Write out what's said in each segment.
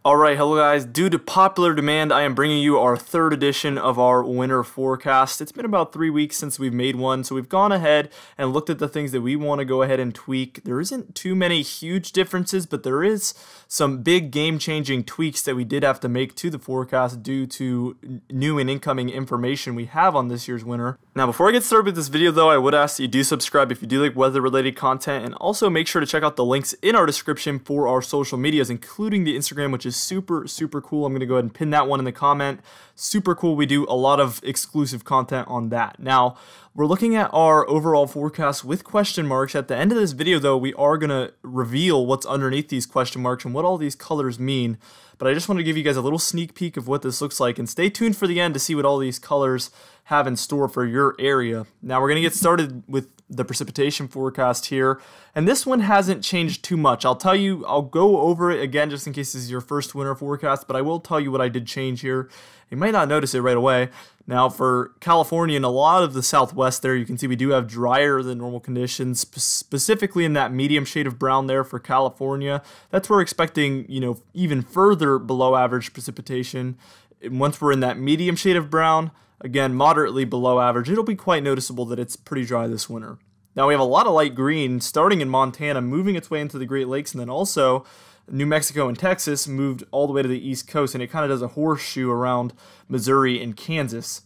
Alright, hello guys. Due to popular demand, I am bringing you our third edition of our winter forecast. It's been about 3 weeks since we've made one, so we've gone ahead and looked at the things that we want to go ahead and tweak. There isn't too many huge differences, but there is some big game-changing tweaks that we did have to make to the forecast due to new and incoming information we have on this year's winter. Now, before I get started with this video though, I would ask that you do subscribe if you do like weather-related content, and also make sure to check out the links in our description for our social medias, including the Instagram, which is super cool. I'm going to go ahead and pin that one in the comment. Super cool. We do a lot of exclusive content on that. Now, we're looking at our overall forecast with question marks. At the end of this video, though, we are going to reveal what's underneath these question marks and what all these colors mean. But I just want to give you guys a little sneak peek of what this looks like, and stay tuned for the end to see what all these colors have in store for your area. Now we're going to get started with the precipitation forecast here, and this one hasn't changed too much. I'll go over it again just in case this is your first winter forecast, but I will tell you what I did change here. You might not notice it right away. Now for California and a lot of the Southwest there, you can see we do have drier than normal conditions, specifically in that medium shade of brown there for California. That's where we're expecting, even further below average precipitation. And once we're in that medium shade of brown, again, moderately below average, it'll be quite noticeable that it's pretty dry this winter. Now we have a lot of light green starting in Montana, moving its way into the Great Lakes, and then also New Mexico and Texas moved all the way to the East Coast, and it kind of does a horseshoe around Missouri and Kansas.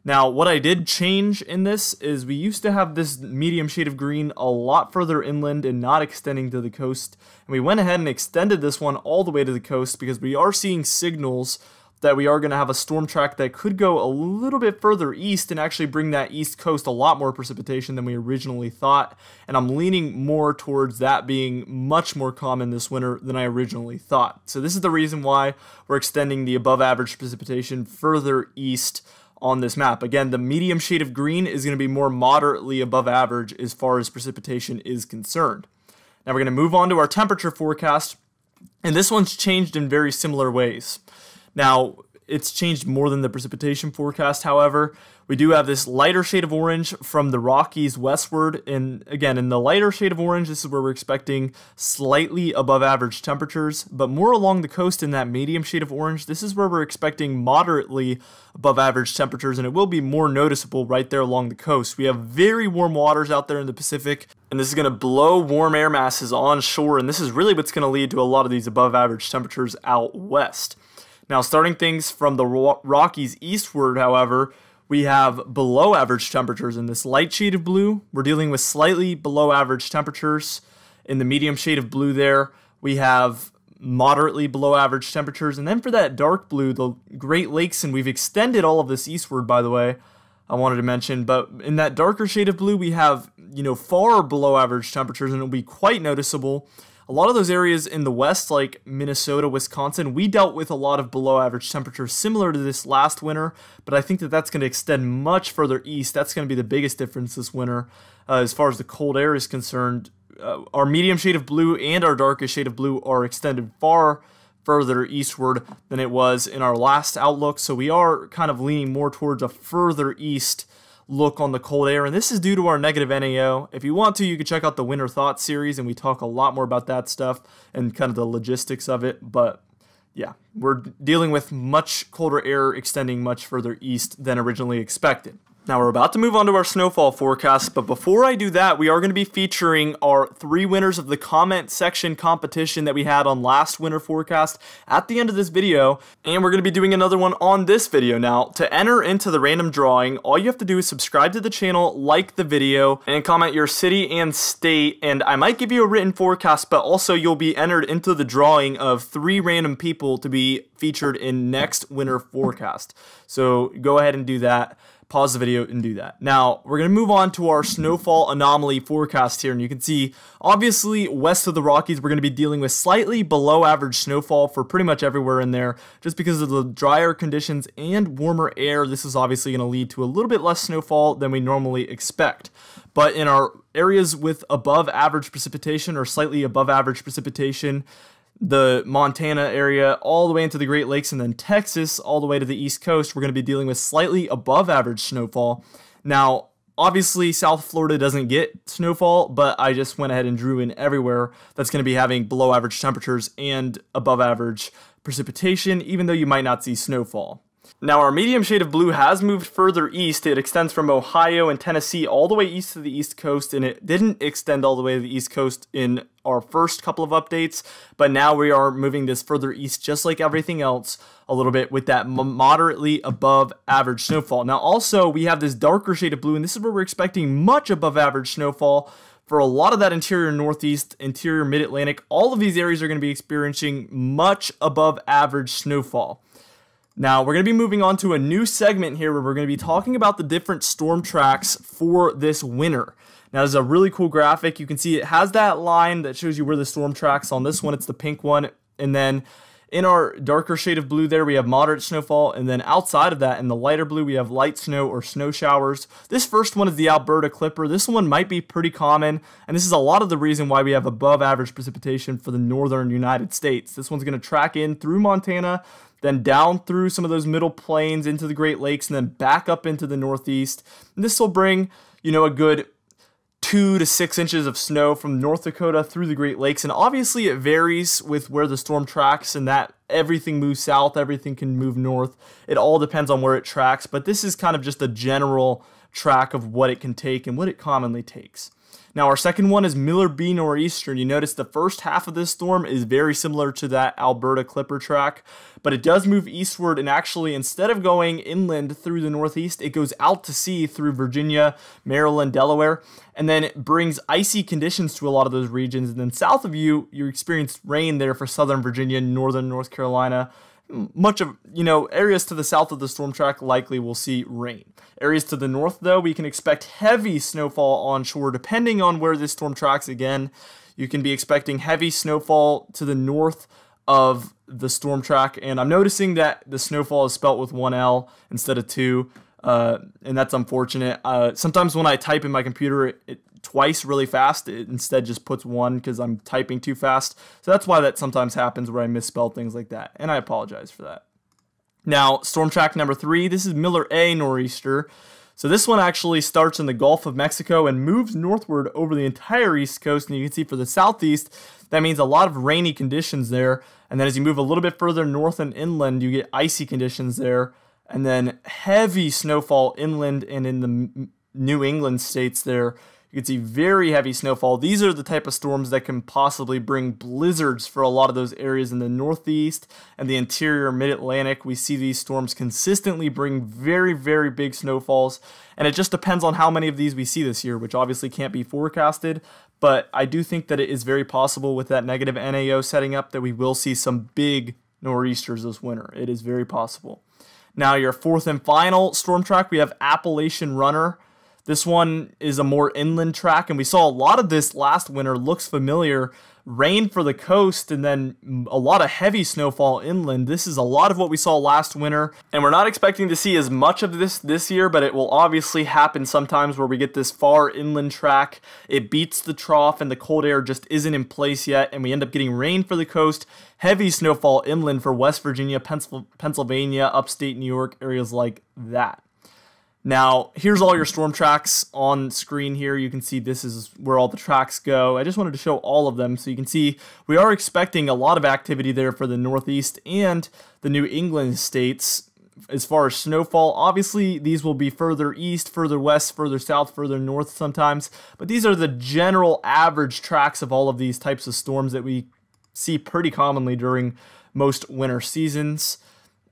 Now, what I did change in this is we used to have this medium shade of green a lot further inland and not extending to the coast, and we went ahead and extended this one all the way to the coast because we are seeing signals that we are going to have a storm track that could go a little bit further east and actually bring that east coast a lot more precipitation than we originally thought, and I'm leaning more towards that being much more common this winter than I originally thought. So this is the reason why we're extending the above average precipitation further east on this map. Again, the medium shade of green is going to be more moderately above average as far as precipitation is concerned. Now we're going to move on to our temperature forecast, and this one's changed in very similar ways. Now, it's changed more than the precipitation forecast, however. We do have this lighter shade of orange from the Rockies westward, and again, in the lighter shade of orange, this is where we're expecting slightly above average temperatures, but more along the coast in that medium shade of orange, this is where we're expecting moderately above average temperatures, and it will be more noticeable right there along the coast. We have very warm waters out there in the Pacific, and this is going to blow warm air masses onshore, and this is really what's going to lead to a lot of these above average temperatures out west. Now, starting things from the Rockies eastward, however, we have below average temperatures in this light shade of blue. We're dealing with slightly below average temperatures. In the medium shade of blue there, we have moderately below average temperatures. And then for that dark blue, the Great Lakes, and we've extended all of this eastward, by the way, I wanted to mention, but in that darker shade of blue, we have, far below average temperatures, and it'll be quite noticeable. A lot of those areas in the west, like Minnesota, Wisconsin, we dealt with a lot of below average temperatures similar to this last winter, but I think that that's going to extend much further east. That's going to be the biggest difference this winter as far as the cold air is concerned. Our medium shade of blue and our darkest shade of blue are extended far further eastward than it was in our last outlook, so we are kind of leaning more towards a further east look on the cold air, and this is due to our negative NAO. If you want to, you can check out the Winter Thoughts series, and we talk a lot more about that stuff and kind of the logistics of it, but yeah, we're dealing with much colder air extending much further east than originally expected. Now we're about to move on to our snowfall forecast, but before I do that, we are going to be featuring our 3 winners of the comment section competition that we had on last winter forecast at the end of this video, and we're going to be doing another one on this video. Now, to enter into the random drawing, all you have to do is subscribe to the channel, like the video, and comment your city and state, and I might give you a written forecast, but also you'll be entered into the drawing of 3 random people to be featured in next winter forecast. So go ahead and do that. Pause the video and do that. Now, we're going to move on to our snowfall anomaly forecast here, and you can see, obviously, west of the Rockies, we're going to be dealing with slightly below average snowfall for pretty much everywhere in there, just because of the drier conditions and warmer air. This is obviously going to lead to a little bit less snowfall than we normally expect. But in our areas with above average precipitation or slightly above average precipitation, the Montana area all the way into the Great Lakes, and then Texas all the way to the East Coast, we're going to be dealing with slightly above average snowfall. Now, Obviously, South Florida doesn't get snowfall, but I just went ahead and drew in everywhere that's going to be having below average temperatures and above average precipitation, even though you might not see snowfall. Now, our medium shade of blue has moved further east. It extends from Ohio and Tennessee all the way east to the East Coast, and it didn't extend all the way to the East Coast in our first couple of updates, but now we are moving this further east, just like everything else, a little bit with that moderately above average snowfall. Now, also, we have this darker shade of blue, and this is where we're expecting much above average snowfall for a lot of that interior Northeast, interior Mid-Atlantic. All of these areas are going to be experiencing much above average snowfall. Now, we're going to be moving on to a new segment here where we're going to be talking about the different storm tracks for this winter. Now, this is a really cool graphic. You can see it has that line that shows you where the storm tracks. On this one, it's the pink one. And then in our darker shade of blue there, we have moderate snowfall. And then outside of that, in the lighter blue, we have light snow or snow showers. This first one is the Alberta Clipper. This one might be pretty common. And this is a lot of the reason why we have above average precipitation for the northern United States. This one's going to track in through Montana, then down through some of those middle plains into the Great Lakes, and then back up into the Northeast. And this will bring, a good 2 to 6 inches of snow from North Dakota through the Great Lakes. And obviously it varies with where the storm tracks, and that everything moves south, everything can move north. It all depends on where it tracks, but this is kind of just a general track of what it can take and what it commonly takes. Now, our second one is Miller B Nor'easter. You notice the first half of this storm is very similar to that Alberta Clipper track, but it does move eastward, and actually, instead of going inland through the Northeast, it goes out to sea through Virginia, Maryland, Delaware, and then it brings icy conditions to a lot of those regions. And then south of you experience rain there for southern Virginia, northern North Carolina. Much of, areas to the south of the storm track likely will see rain. Areas to the north, though, we can expect heavy snowfall onshore depending on where this storm tracks. Again, you can be expecting heavy snowfall to the north of the storm track, and I'm noticing that the snowfall is spelt with one L instead of two, and that's unfortunate. Sometimes when I type in my computer, it twice really fast, it instead just puts one because I'm typing too fast. So that's why that sometimes happens, where I misspell things like that, and I apologize for that. Now, storm track number 3, this is Miller A Nor'easter. So this one actually starts in the Gulf of Mexico and moves northward over the entire East Coast, and you can see for the southeast, that means a lot of rainy conditions there. And then as you move a little bit further north and inland, you get icy conditions there, and then heavy snowfall inland and in the New England states there. You can see very heavy snowfall. These are the type of storms that can possibly bring blizzards for a lot of those areas in the Northeast and the interior Mid-Atlantic. We see these storms consistently bring very, very big snowfalls, and it just depends on how many of these we see this year, which obviously can't be forecasted, but I do think that it is very possible with that negative NAO setting up that we will see some big nor'easters this winter. It is very possible. Now, your fourth and final storm track, we have Appalachian Runner. This one is a more inland track, and we saw a lot of this last winter. Looks familiar. Rain for the coast, and then a lot of heavy snowfall inland. This is a lot of what we saw last winter, and we're not expecting to see as much of this year, but it will obviously happen sometimes where we get this far inland track. It beats the trough, and the cold air just isn't in place yet, and we end up getting rain for the coast, heavy snowfall inland for West Virginia, Pennsylvania, upstate New York, areas like that. Now, here's all your storm tracks on screen here. You can see this is where all the tracks go. I just wanted to show all of them so you can see we are expecting a lot of activity there for the Northeast and the New England states as far as snowfall. Obviously, these will be further east, further west, further south, further north sometimes, but these are the general average tracks of all of these types of storms that we see pretty commonly during most winter seasons.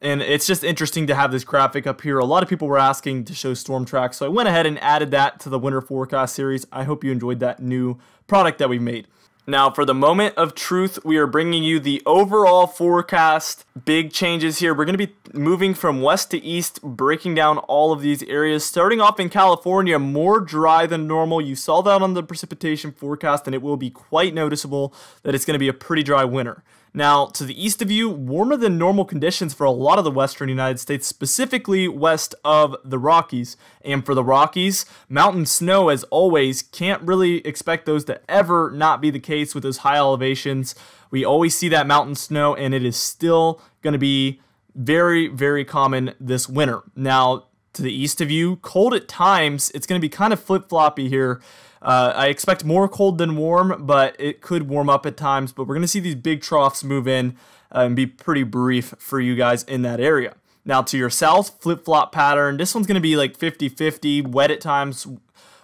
And it's just interesting to have this graphic up here. A lot of people were asking to show storm tracks, so I went ahead and added that to the winter forecast series. I hope you enjoyed that new product that we made. Now, for the moment of truth, we are bringing you the overall forecast. Big changes here. We're going to be moving from west to east, breaking down all of these areas. Starting off in California, more dry than normal. You saw that on the precipitation forecast, and it will be quite noticeable that it's going to be a pretty dry winter. Now, to the east of you, warmer than normal conditions for a lot of the western United States, specifically west of the Rockies. And for the Rockies, mountain snow, as always, can't really expect those to ever not be the case with those high elevations. We always see that mountain snow, and it is still going to be very, very common this winter. Now, To the east of you, cold at times. It's going to be kind of flip-floppy here. I expect more cold than warm, but it could warm up at times. But we're going to see these big troughs move in and be pretty brief for you guys in that area. Now to your south, flip-flop pattern. This one's going to be like 50-50, wet at times,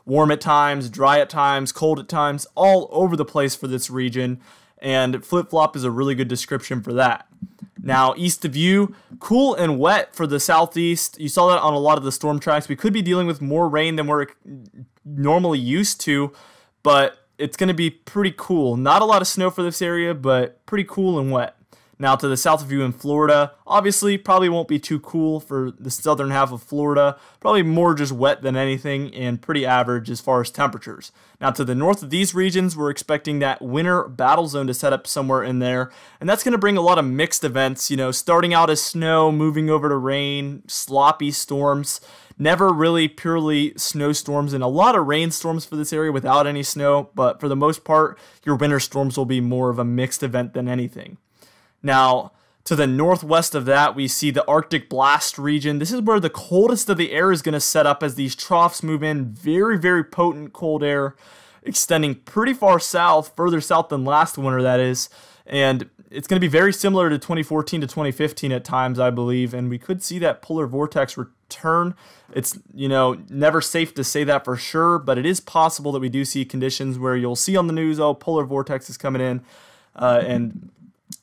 warm at times, dry at times, cold at times, all over the place for this region. And flip-flop is a really good description for that. Now, east of you, cool and wet for the southeast. You saw that on a lot of the storm tracks. We could be dealing with more rain than we're normally used to, but it's going to be pretty cool. Not a lot of snow for this area, but pretty cool and wet. Now, to the south of you in Florida, obviously probably won't be too cool for the southern half of Florida. Probably more just wet than anything and pretty average as far as temperatures. Now, to the north of these regions, we're expecting that winter battle zone to set up somewhere in there. And that's going to bring a lot of mixed events, you know, starting out as snow, moving over to rain, sloppy storms. Never really purely snowstorms, and a lot of rainstorms for this area without any snow. But for the most part, your winter storms will be more of a mixed event than anything. Now, to the northwest of that, we see the Arctic blast region. This is where the coldest of the air is going to set up as these troughs move in. Very, very potent cold air extending pretty far south, further south than last winter, that is. And it's going to be very similar to 2014 to 2015 at times, I believe. And we could see that polar vortex return. It's, you know, never safe to say that for sure, but it is possible that we do see conditions where you'll see on the news, oh, polar vortex is coming in, and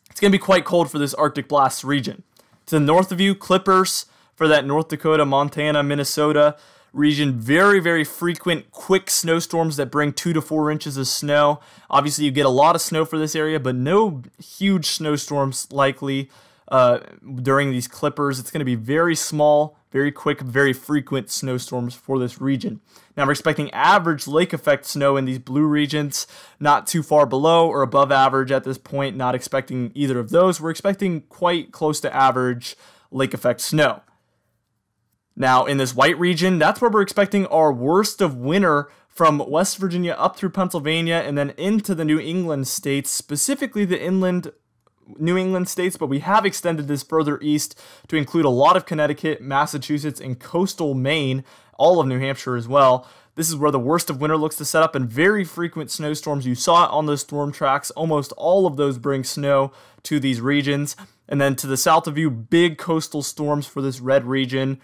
it's going to be quite cold for this Arctic blast region. To the north of you, Clippers for that North Dakota, Montana, Minnesota region. Very, very frequent, quick snowstorms that bring 2 to 4 inches of snow. Obviously, you get a lot of snow for this area, but no huge snowstorms likely during these Clippers. It's going to be very small, very quick, very frequent snowstorms for this region. Now, we're expecting average lake effect snow in these blue regions, not too far below or above average at this point. Not expecting either of those. We're expecting quite close to average lake effect snow. Now, in this white region, that's where we're expecting our worst of winter from West Virginia up through Pennsylvania and then into the New England states, specifically the inland New England states, but we have extended this further east to include a lot of Connecticut, Massachusetts, and coastal Maine, all of New Hampshire as well. This is where the worst of winter looks to set up, and very frequent snowstorms. You saw it on those storm tracks. Almost all of those bring snow to these regions. And then to the south of you, big coastal storms for this red region.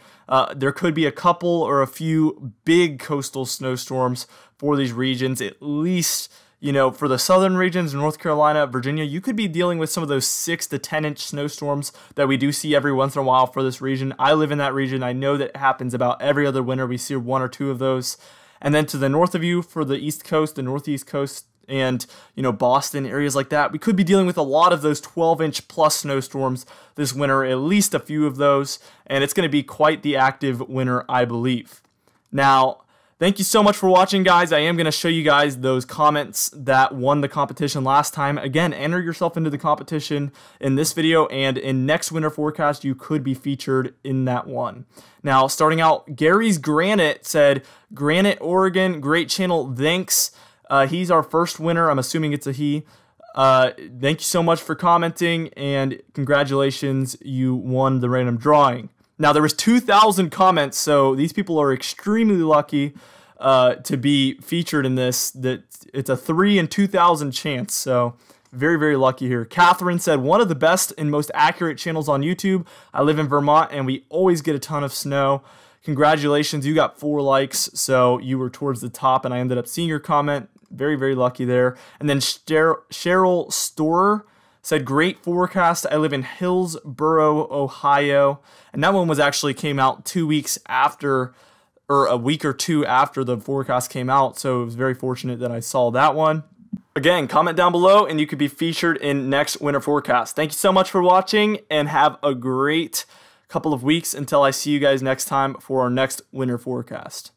There could be a couple or a few big coastal snowstorms for these regions, at least, you know, for the southern regions, North Carolina, Virginia. You could be dealing with some of those 6 to 10 inch snowstorms that we do see every once in a while for this region. I live in that region. I know that happens about every other winter. We see 1 or 2 of those. And then to the north of you, for the East Coast, the Northeast Coast, and, you know, Boston, areas like that, we could be dealing with a lot of those 12-inch plus snowstorms this winter, at least a few of those, and it's going to be quite the active winter, I believe. Now, thank you so much for watching, guys. I am going to show you guys those comments that won the competition last time. Again, enter yourself into the competition in this video, and in next winter forecast, you could be featured in that one. Now, starting out, Gary's Granite said, Granite, Oregon, great channel, thanks. He's our first winner. I'm assuming it's a he. Thank you so much for commenting, and congratulations, you won the random drawing. Now, there was 2,000 comments, so these people are extremely lucky to be featured in this. That it's a 3 in 2,000 chance, so very, very lucky here. Catherine said, one of the best and most accurate channels on YouTube. I live in Vermont, and we always get a ton of snow. Congratulations, you got 4 likes, so you were towards the top, and I ended up seeing your comment. Very, very lucky there. And then Cheryl Storer said, great forecast. I live in Hillsboro, Ohio. And that one was actually came out 2 weeks after, or a week or 2 after the forecast came out. So it was very fortunate that I saw that one. Again, comment down below and you could be featured in next winter forecast. Thank you so much for watching and have a great couple of weeks until I see you guys next time for our next winter forecast.